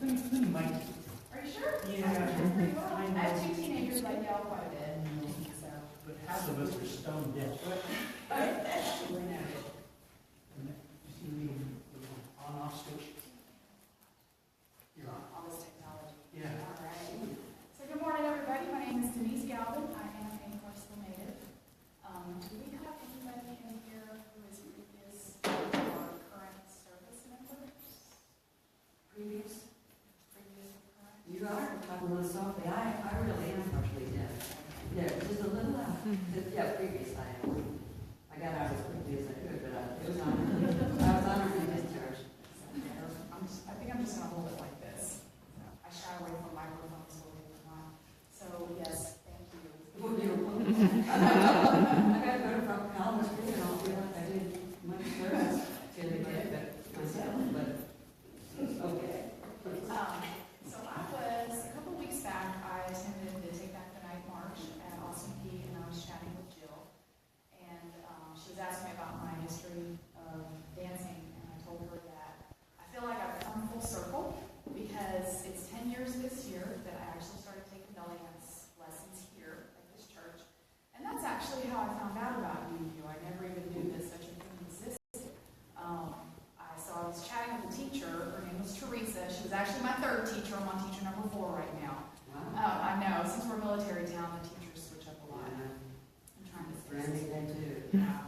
Are you sure? Yeah. Pretty well. I have two teenagers like y'all quite a bit. So. But half of us are stone deaf. You see the on-off switch? You're on. All this technology. Yeah. All right. So good morning, everybody. My name is Denise Galvin. I am a Clarksville native. Do we have anybody in here who is previous or current service members? Previous or current? You are talking a little softly. I really am partially deaf. Yeah, just a little loud. Yeah, previous I am. I got out as quickly as I could, but it was on. I was on a discharge. I think I'm just going to hold it like this. I shy away from microphones a little bit more. So yes, thank you. Well, you're welcome. I got to go to front college and I'll feel like I did much service to the kid, but myself, but okay. So I was, a couple of weeks back, I attended the Take Back the Night March at Austin Peay, and I was chatting with Jill. And she was asking me about my history of dancing, and I told her that I feel like I've come full circle because it's 10 years this year that I actually started taking belly dance lessons here at this church. And that's actually how I found out about UU. I never even knew that such a thing existed. I was chatting with a teacher. Her name was Teresa. She was actually my third teacher. I'm on teacher number 4 right now. Wow. I know. Since we're a military town, the teachers switch up a lot. Yeah. I'm trying to fix Branding it. that too. Yeah.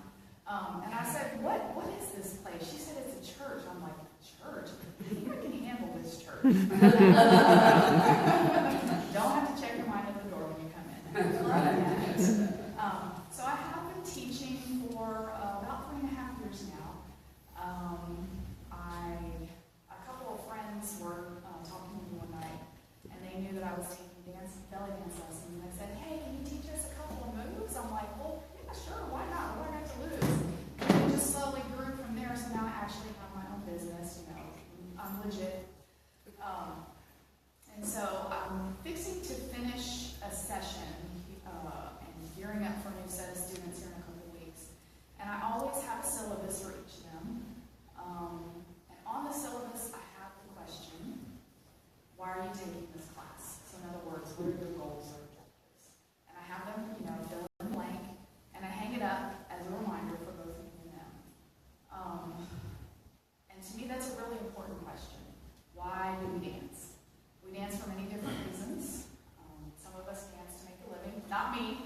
And I said, what is this place? She said it's a church. I'm like, church? I think I can handle this church. Don't have to check your mind at the door when you come in. Right. So I have been teaching for about 3.5 years now. A couple of friends were talking to me one night, and they knew that I was taking belly dance lessons, and they said, hey, can you teach us a couple of moves? I'm like, well, yeah, sure, why not? What do I got to lose? And it just slowly grew from there, so now I actually have my own business, I'm legit. And so I'm fixing to finish a session and gearing up for a new set of students here in a couple of weeks. And I always have a syllabus for each of them. And on the syllabus, I have the question, why are you taking this class? So in other words, what are your goals or objectives? And I have them, fill in blank, and I hang it up as a reminder for both of you and them. And to me, that's a really important question. Why do we dance? We dance for many different reasons. Some of us dance to make a living. Not me.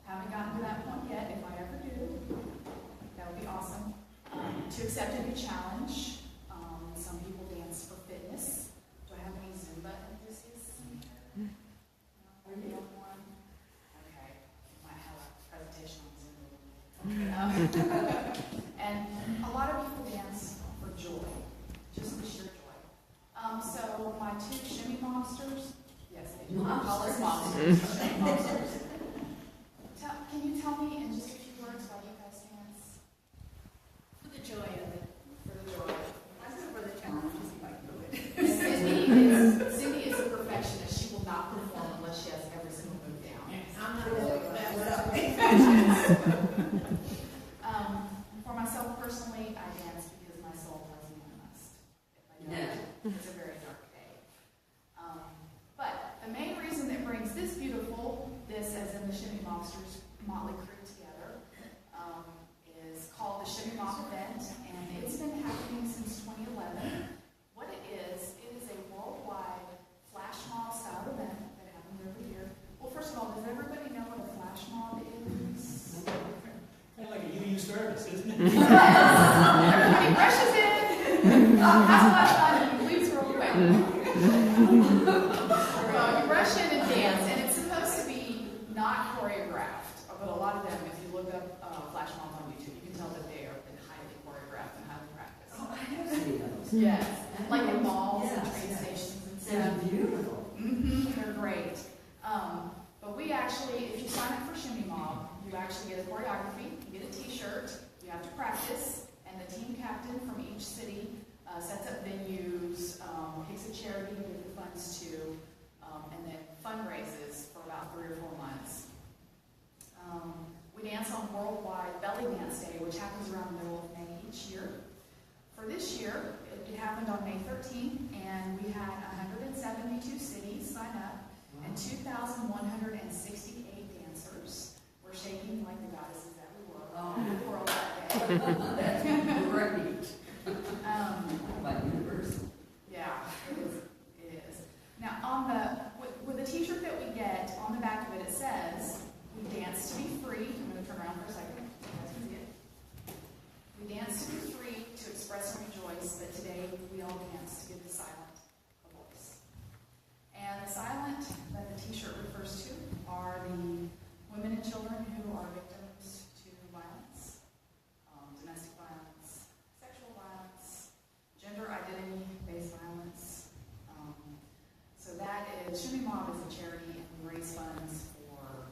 Haven't gotten to that point yet. If I ever do, that would be awesome. To accept a new challenge. Some people dance for fitness. Do I have any Zumba enthusiasts in here? Are you the only one? Okay. Might have a presentation on Zumba. And a lot of people dance for joy. Just the sheer joy. So my 2 shimmy mobsters, yes, they do. I call us mobsters. Shimmy mobsters. Can you tell me in just a few words why you guys dance? For the joy of it. For the joy. I said for the challenge, just if I can do it. Cindy is a perfectionist. She will not perform unless she has every single move down. I'm not going to mess up. For myself personally, I dance because my soul tells me I must. If I don't, it's a very dark day. But the main reason that brings this as in the Shimmy Mobsters motley crew together, is called the ShimmyMob event, and it's been happening since 2011. What it is a worldwide flash mob style event that happens every year. Well, first of all, does everybody know what a flash mob is? Kind of like a UU service, isn't it? Everybody rushes in, has a lot of fun, and leaves real quick. You rush in and dance, and it's supposed to be not choreographed, but a lot of them, if you look up flash mobs on YouTube, you can tell that they are highly choreographed and highly practiced. Oh, I have seen those. Yes, like in malls and train stations and stuff. They're beautiful. They're great. But we actually, if you sign up for ShimmyMob, you actually get a choreography, you get a t-shirt, you have to practice, and the team captain from each city sets up venues, picks a charity to give the funds to, and then fundraises for about 3 or 4 months. We dance on Worldwide Belly Dance Day, which happens around the middle of May each year. For this year, it happened on May 13th, and we had 72 cities sign up, and 2,168 dancers. We're shaking like the goddesses that we were in the world that day. That's great. My universe. Yeah, it is. Now, with the t-shirt that we get, on the back of it, it says, "We dance to be free." I'm going to turn around for a second. You guys can see it. We dance to be free, to express and rejoice, but today we all dance to give the silent a voice. And the silent that the t-shirt refers to are the women and children who are victims to violence, domestic violence, sexual violence, gender identity-based violence. So that is, ShimmyMob is a charity, and we raise funds for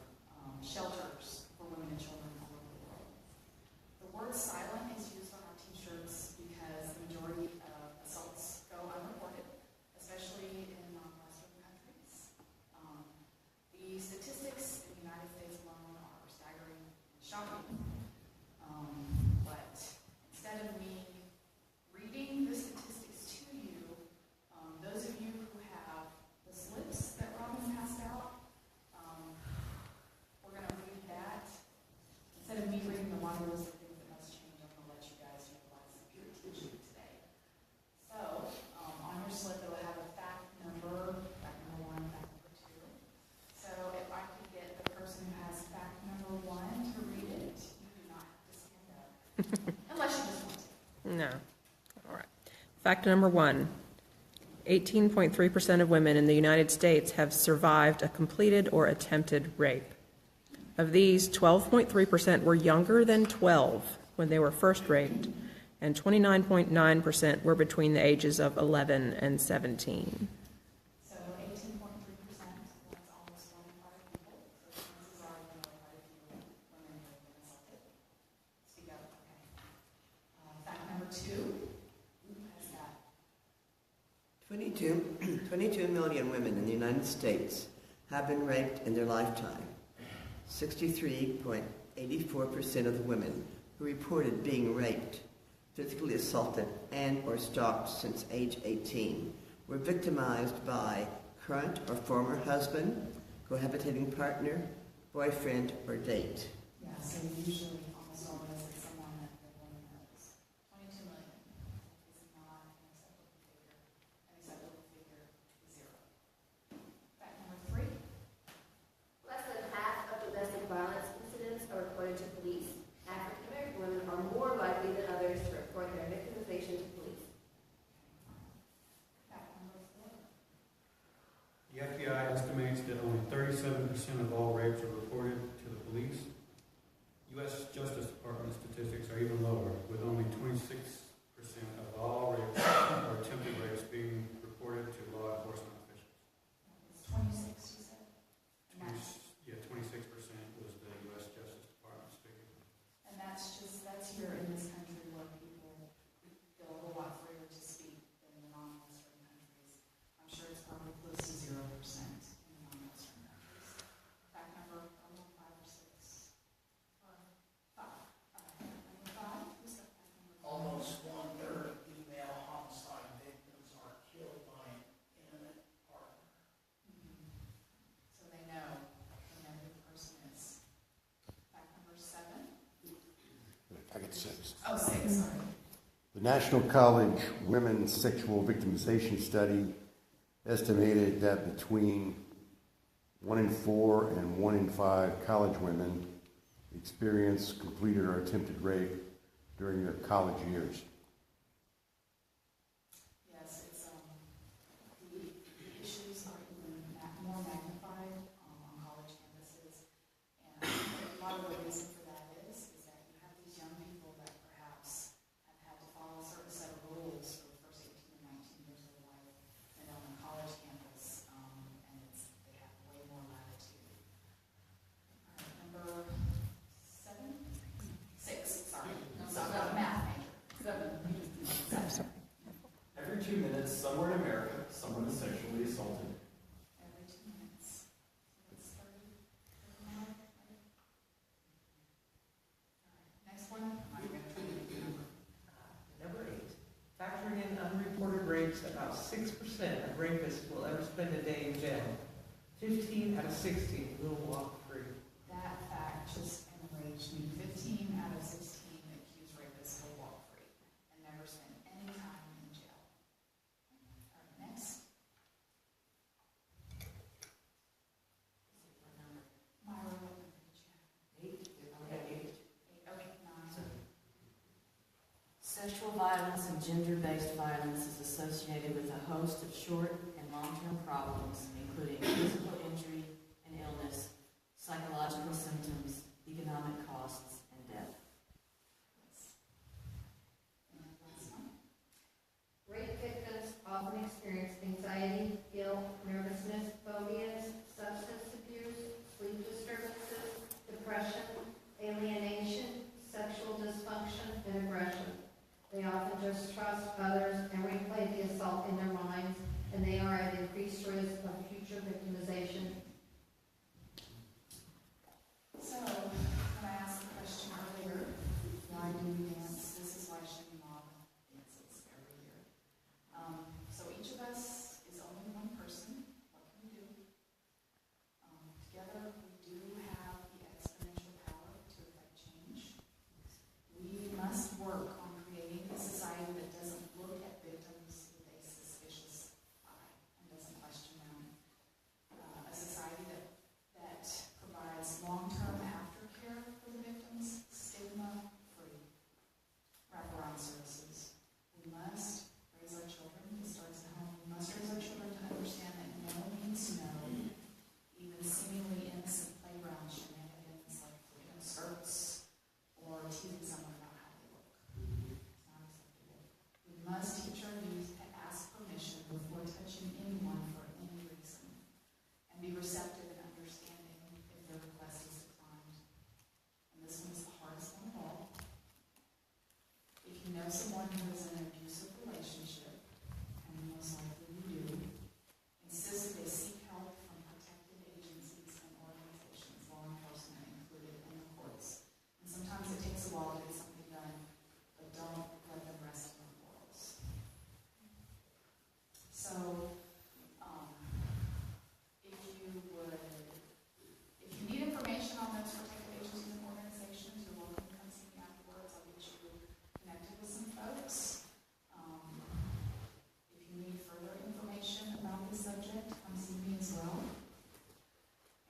shelters for women and children all over the world. The word silent is used on our t-shirts because the majority of assaults go unreported, especially in non-Western countries. The statistics in the United States alone are staggering and shocking. But instead of me reading the statistics to you, those of you who have the slips that Robin passed out, we're going to read that. Instead of me reading the laundry list of things that must change, I'm going to let you guys utilize your attention today. So, on your slip, it'll have a fact number 1, fact number 2. So, if I could get the person who has fact number 1 to read it, you do not have to stand up. Unless you just want to. No. All right. Fact number 1. 18.3% of women in the United States have survived a completed or attempted rape. Of these, 12.3% were younger than 12 when they were first raped, and 29.9% were between the ages of 11 and 17. So 18.3%, that's almost 1 in 5 people. So chances are you know quite a few women who have been assaulted. Speak up, okay. Fact number 2, who has that? 22 million women in the United States have been raped in their lifetime. 63.84% of the women who reported being raped, physically assaulted, and or stalked since age 18 were victimized by current or former husband, cohabitating partner, boyfriend, or date. Yeah, so usually almost always it's someone that the woman knows. 22 million is not an acceptable figure. An acceptable figure is 0. Fact number 3. Less than half of domestic violence incidents are reported to police. African American women are more likely than others to report their victimization to police. Fact number 4. The FBI estimates that only 37% of all rapes are reported to the police. U.S. Justice Department statistics are even lower, with only 26% of all rapes or attempted rapes being reported to law enforcement officials. It's 26, you said? And that's, 26% was the U.S. Justice Department's figure. and that's here in this country where people feel a whole lot freer to speak than in the non-Western countries. I'm sure it's probably close to 0% in the non-Western countries. Fact number 5 or 6. 5. Number 5. Who's got fact number 5? Almost 1/3 of female homicide victims are killed by an intimate partner. So they know who the person is. Fact number 7. I get 6. Oh, 6, sorry. The National College Women's Sexual Victimization Study estimated that between 1 in 4 and 1 in 5 college women experienced completed or attempted rape during their college years. Yes, it's the issues are even more magnified on college campuses, and a lot of the reason for that is that you have these young people that perhaps have had to follow a certain set of rules for the first 18 or 19 years of their life, and on a college campus, and they have way more latitude. All right, number 7? 6, sorry. So I'm not a math major. 7. Every 2 minutes, somewhere in America, someone is sexually assaulted. Every 2 minutes. So it's 30 now, right? All right, next one. I'm going to try to make the number. Number 8. Factoring in unreported rapes, about 6% of rapists will ever spend a day in jail. 15 out of 16 will walk free. That fact just enraged me. 15 out of 16 accused rapists will walk free and never spend any time in jail. All right, next. Myra, what number did you have? 8. Eight. Okay, 9. Sexual violence and gender-based violence is associated with a host of short and long-term problems, including physical injury and illness, psychological symptoms, economic costs, and death. And last one. Rape victims often experience anxiety, guilt, nervousness, phobias, substance abuse, sleep disturbances, depression, alienation, sexual dysfunction, and aggression. They often distrust others and replay the assault in their minds, and they are at increased risk of future victimization. So, when I asked the question earlier, why do we dance? This is why ShimmyMob dances every year. So each of us is only one person. What can we do? Together, we do have the exponential power to affect change. We must work on creating a society that doesn't look at victims with a suspicious eye and doesn't question them. A society that provides long-term aftercare for the victims, stigma-free wraparound services. We must raise our children. This starts at home. We must raise our children to understand that no means no. Even seemingly innocent playground shenanigans like flipping skirts or teasing someone about how they look. It's not acceptable. We must teach our youth to ask permission before touching anyone for any reason and be receptive and understanding if their request is declined. And this one is the hardest one of all. If you know someone who is in an abusive relationship, and most likely you do, insist that they seek help from protected agencies and organizations, law enforcement included, and the courts. And sometimes it takes a while to get something done, but don't let them rest on their laurels. So, if you need information on those protected agencies and organizations, you're welcome to come see me afterwards. I'll get you connected with some folks. If you need further information about this subject, come see me as well.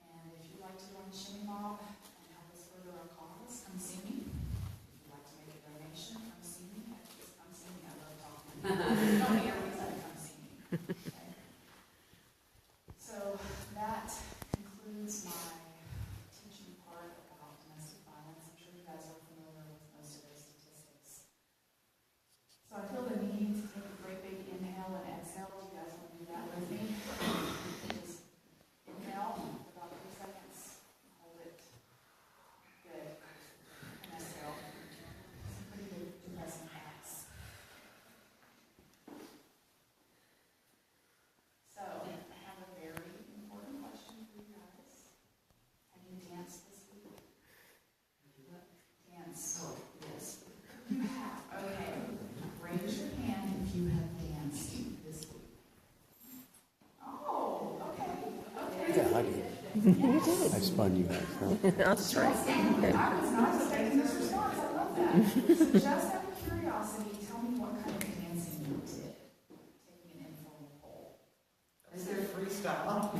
And if you'd like to join ShimmyMob and help us further our cause, come see me. If you'd like to make a donation, come see me. Just come see me. I love talking to you. Don't hear me, come see me. Okay? So that concludes my teaching part about domestic violence. I'm sure you guys are familiar with most of those statistics. So I feel the need to take a great big inhale and exhale. You guys want to do that with me? Just inhale for about 3 seconds. Hold it. Good. And exhale. Some pretty good depressing facts. So I have a very important question for you guys. Have you danced this week? Dance. Oh, yes. You have. Okay. Raise your hand if you have danced this week. Oh, okay. Okay. Yeah, I did. I spun you guys. Huh? That's right. I was not expecting this response. I love that. So just out of curiosity, tell me what kind of dancing you did. Taking an informal poll. Is there freestyle?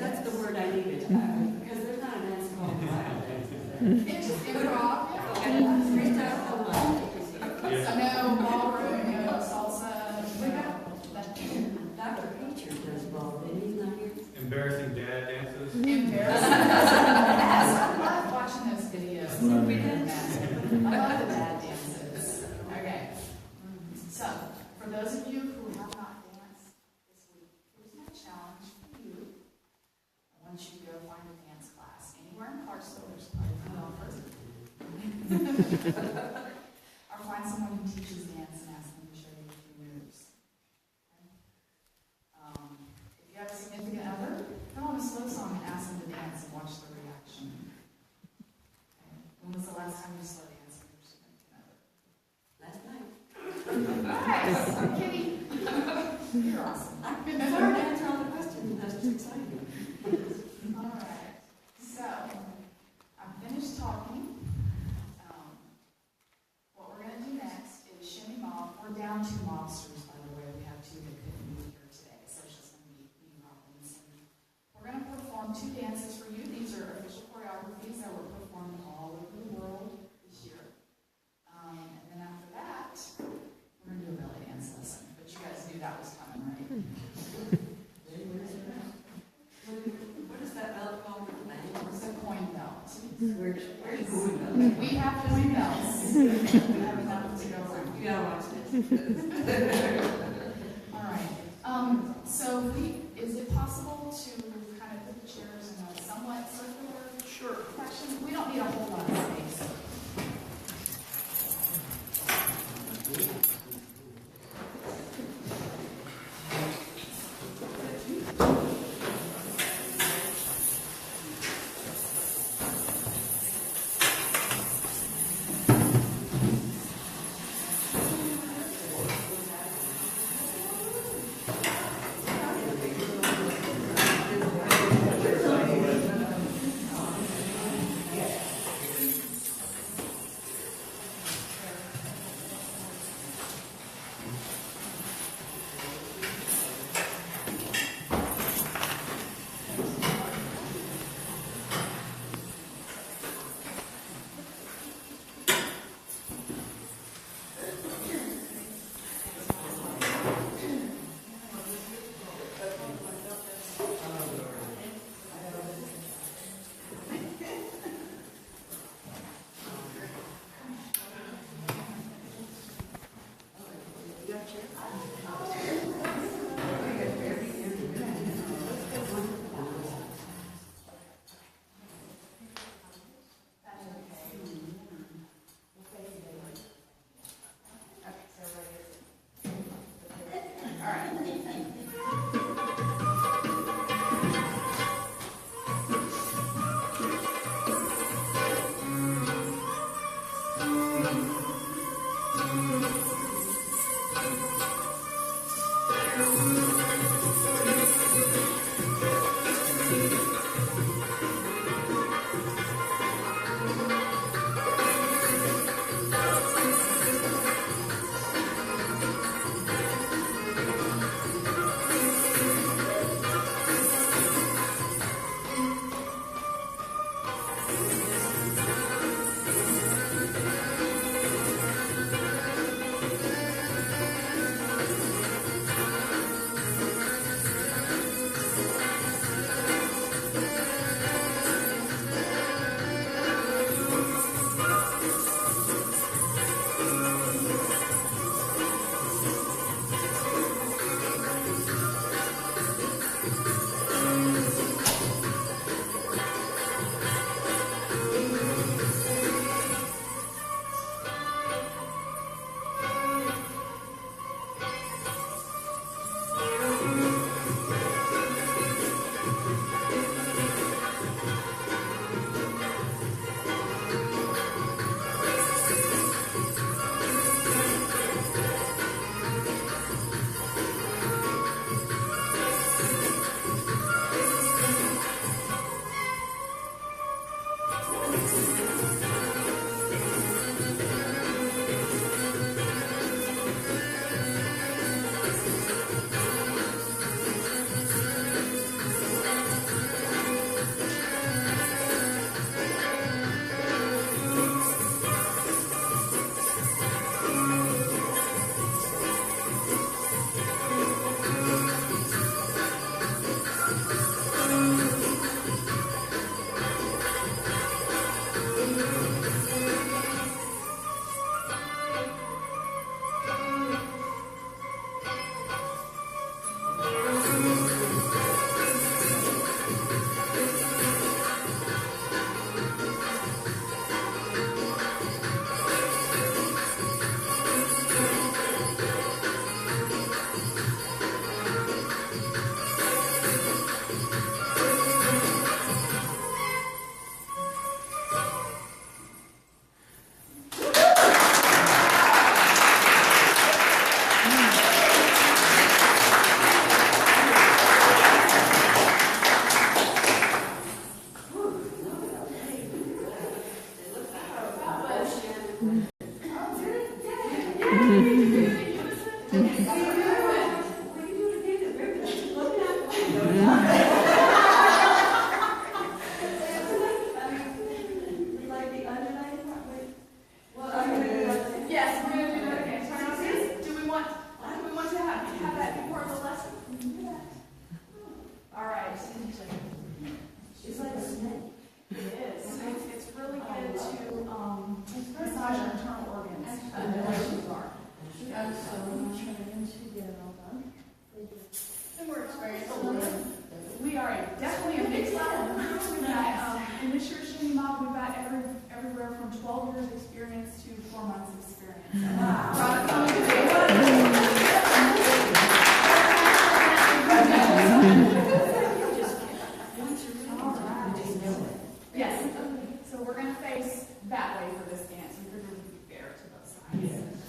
That's the word I needed, because there's not an dance called wild dance. It's just improv. Okay, freestyle for wild. No ballroom, no salsa. Dr. Peacher does ball, and he's not here. Embarrassing dad dances. Embarrassing. Yes, I love watching those videos. I love the dad dances. Okay. So, for those of you who have not danced this week, here's my challenge for you. I want you to go find a dance class anywhere in Clarksville. There's probably one person. Or find someone who teaches dance and ask them to show you a few moves. Okay? If you have a significant other, come on a slow song and ask them to dance and watch the reaction. Okay? When was the last time you slow danced with your significant other? Last night. All right. Yes, I'm kidding. You're awesome. I'm sorry to answer all the questions, that's just exciting. All right, so, I'm finished talking. What we're gonna do next is ShimmyMob. We're down 2 mobsters, by the way. We have 2 that couldn't be here today, so it's just gonna be me, Robbins. We're gonna perform 2 dances for you. These are official choreographies that were performed all over the world this year. And then after that, we're gonna do a belly dance lesson. But you guys knew that was coming, right? What is that belt called? It's a coin belt. Where's the We have coin belts. We have enough to go around. You gotta watch this. All right. Is it possible to kind of put the chairs in a somewhat circular fashion? We don't need a whole lot of space. Similar experience. We are definitely a mixed level. We've got, in this year's ShimmyMob, we've got everywhere from 12 years experience to 4 months experience. Wow. Product coming Yes. So we're going to face that way for this dance. We figured we'd be fair to both sides.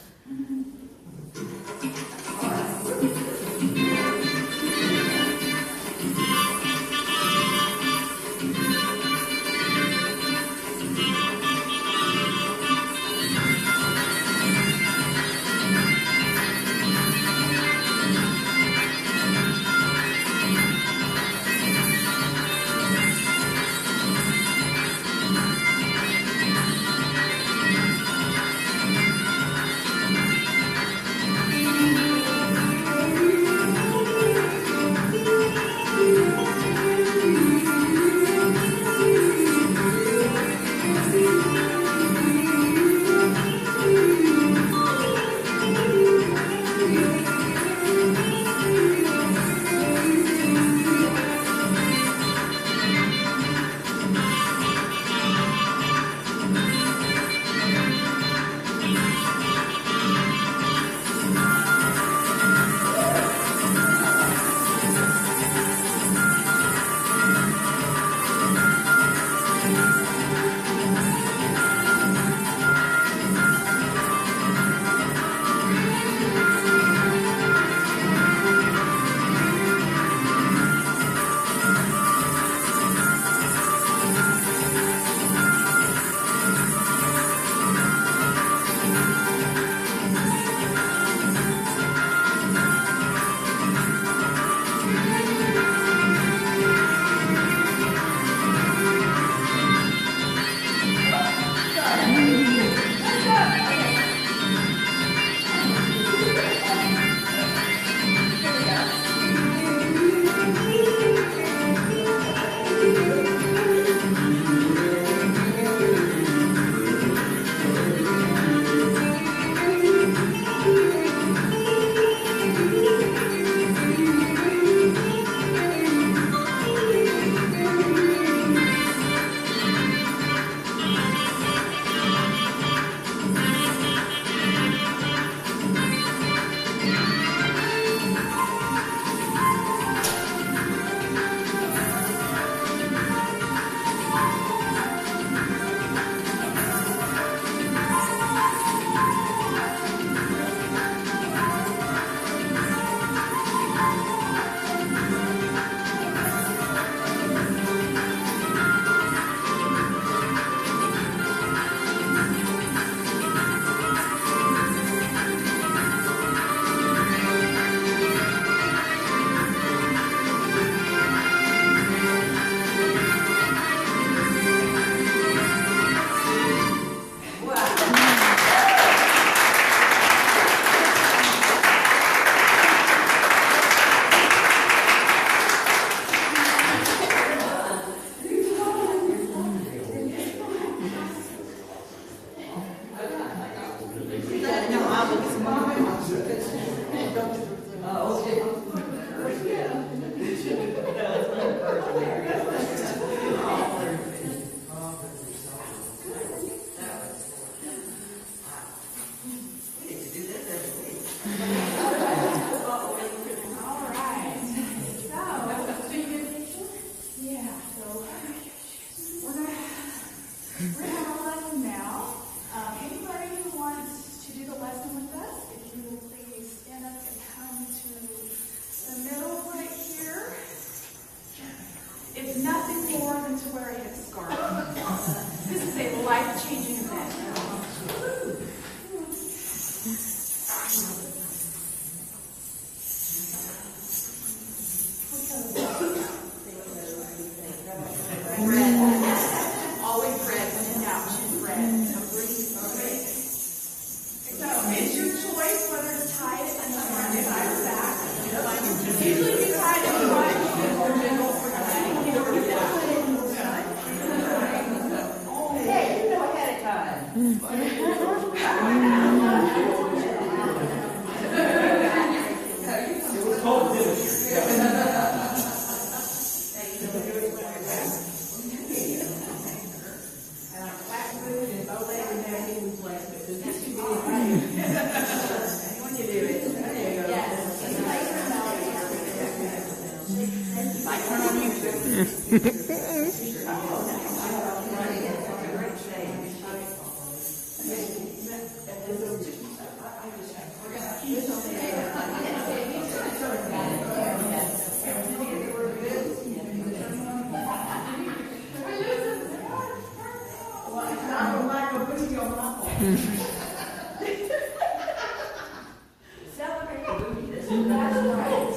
Celebrate the movie. This is that's right.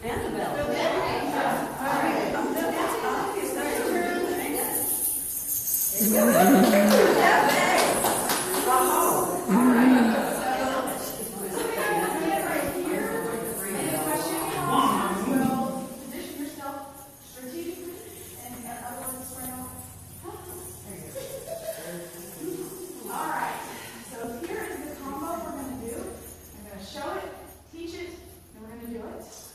Annabelle. All right. Position yourself strategically and otherwise spread out. All right, so here is the combo we're going to do. I'm going to show it, teach it, and we're going to do it. So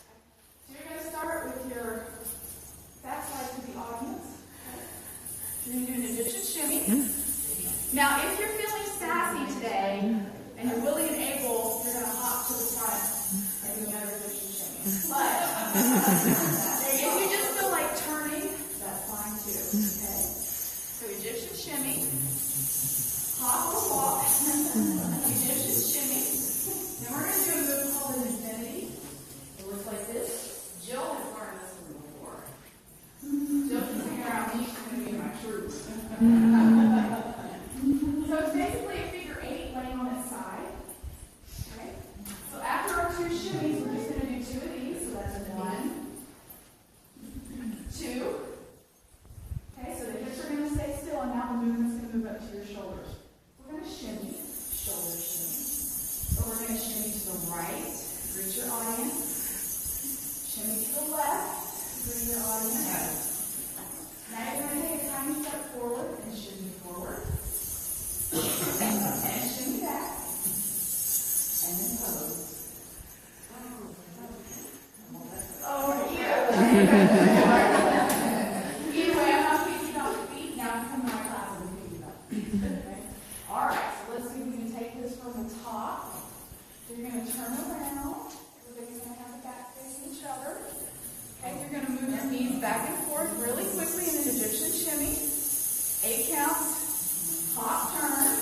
you're going to start with your backside to the audience. You're going to do an Egyptian shimmy. Now, if you're feeling sassy today and you're willing and able, you're going to hop to the front and do another Egyptian shimmy. But if you just feel like turning, that's fine too. Okay? So Egyptian shimmy. Hop or walk, Egyptian shimmy. Then we're going to do a move called an infinity. It looks like this. Jill has learned this one before. Jill can figure out me, she's going to be my truth. So it's basically a figure 8 laying on its side. Okay? So after our 2 shimmies, we're just going to do 2 of these. So that's a 1, 2. Okay, so the hips are going to stay still, and now the movement's going to move up to your shoulders. We're going to shimmy, shoulder shimmy. So we're going to shimmy to the right, reach your audience. Shimmy to the left, reach your audience. Now you're going to take a tiny step forward and shimmy forward. And shimmy back. And then pose. Oh, yeah. Either way, I'm not picking up the feet. Now I'm coming right class and picking up. Okay? All right, so let's see if we can take this from the top. So you're going to turn around. Everybody's going to have the back facing each other. Okay, you're going to move your knees back and forth really quickly in an Egyptian shimmy. 8 counts. Hop, turn.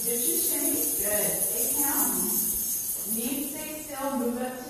Egyptian shimmy. Good. 8 counts. Knees stay still. Move up